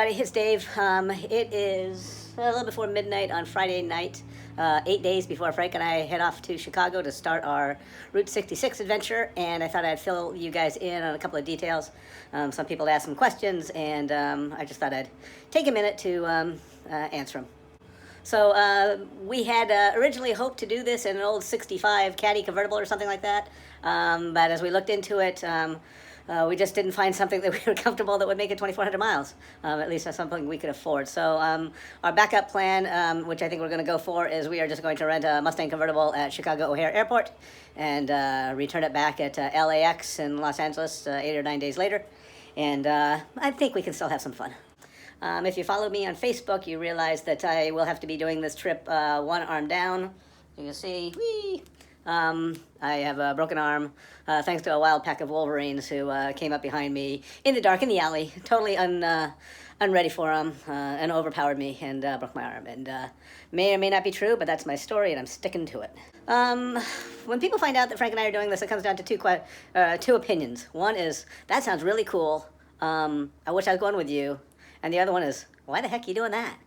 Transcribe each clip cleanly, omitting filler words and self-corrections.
everybody, it's Dave. It is a little before midnight on Friday night, 8 days before Frank and I head off to Chicago to start our Route 66 adventure, and I thought I'd fill you guys in on a couple of details. Some people asked some questions, and I just thought I'd take a minute to answer them. So we had originally hoped to do this in an old 65 Caddy convertible or something like that, but as we looked into it, we just didn't find something that we were comfortable that would make it 2,400 miles. At least that's something we could afford. So our backup plan, which I think we're going to go for, is we are just going to rent a Mustang convertible at Chicago O'Hare Airport and return it back at LAX in Los Angeles 8 or 9 days later. And I think we can still have some fun. If you follow me on Facebook, you realize that I will have to be doing this trip one arm down. You can see, whee! I have a broken arm thanks to a wild pack of wolverines who came up behind me in the dark in the alley, totally unready for them, and overpowered me and broke my arm. And may or may not be true, but that's my story, and I'm sticking to it. When people find out that Frank and I are doing this, it comes down to two opinions. One is, that sounds really cool. I wish I was going with you. And the other one is, why the heck are you doing that?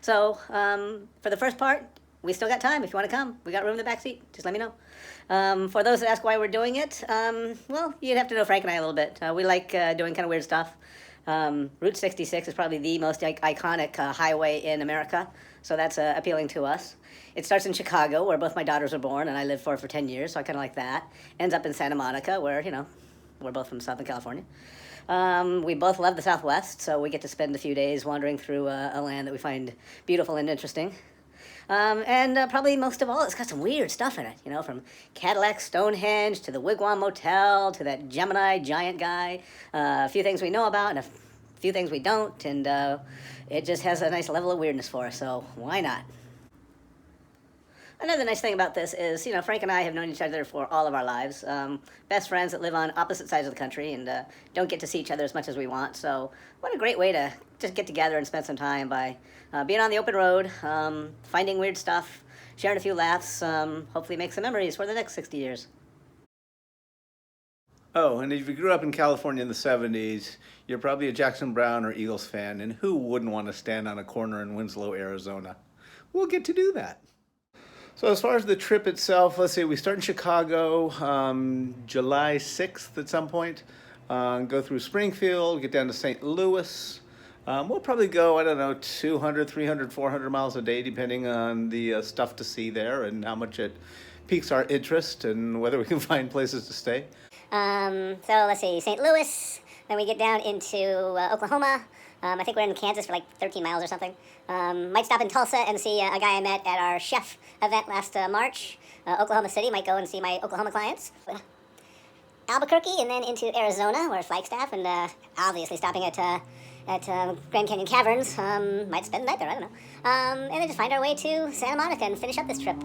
So for the first part, we still got time. If you want to come, we got room in the back seat. Just let me know. For those that ask why we're doing it, well, you'd have to know Frank and I a little bit. We like doing kind of weird stuff. Route 66 is probably the most iconic highway in America, so that's appealing to us. It starts in Chicago, where both my daughters were born, and I lived for 10 years, so I kind of like that. Ends up in Santa Monica, where, you know, we're both from Southern California. We both love the Southwest, so we get to spend a few days wandering through a land that we find beautiful and interesting. And probably most of all, it's got some weird stuff in it, you know, from Cadillac Stonehenge to the Wigwam Motel to that Gemini giant guy. A few things we know about and a few things we don't, and it just has a nice level of weirdness for us, so why not? Another nice thing about this is, you know, Frank and I have known each other for all of our lives. Best friends that live on opposite sides of the country and don't get to see each other as much as we want. So what a great way to just get together and spend some time by being on the open road, finding weird stuff, sharing a few laughs, hopefully make some memories for the next 60 years. Oh, and if you grew up in California in the 70s, you're probably a Jackson Browne or Eagles fan, and who wouldn't want to stand on a corner in Winslow, Arizona? We'll get to do that. So as far as the trip itself, let's see, we start in Chicago July 6th at some point, go through Springfield, get down to St. Louis. We'll probably go, I don't know, 200, 300, 400 miles a day, depending on the stuff to see there and how much it piques our interest and whether we can find places to stay. So let's see, St. Louis, then we get down into Oklahoma. I think we're in Kansas for like 13 miles or something. Might stop in Tulsa and see a guy I met at our chef event last March. Oklahoma City, might go and see my Oklahoma clients. Albuquerque, and then into Arizona, where Flagstaff, and obviously stopping at Grand Canyon Caverns. Might spend the night there, I don't know. And then just find our way to Santa Monica and finish up this trip.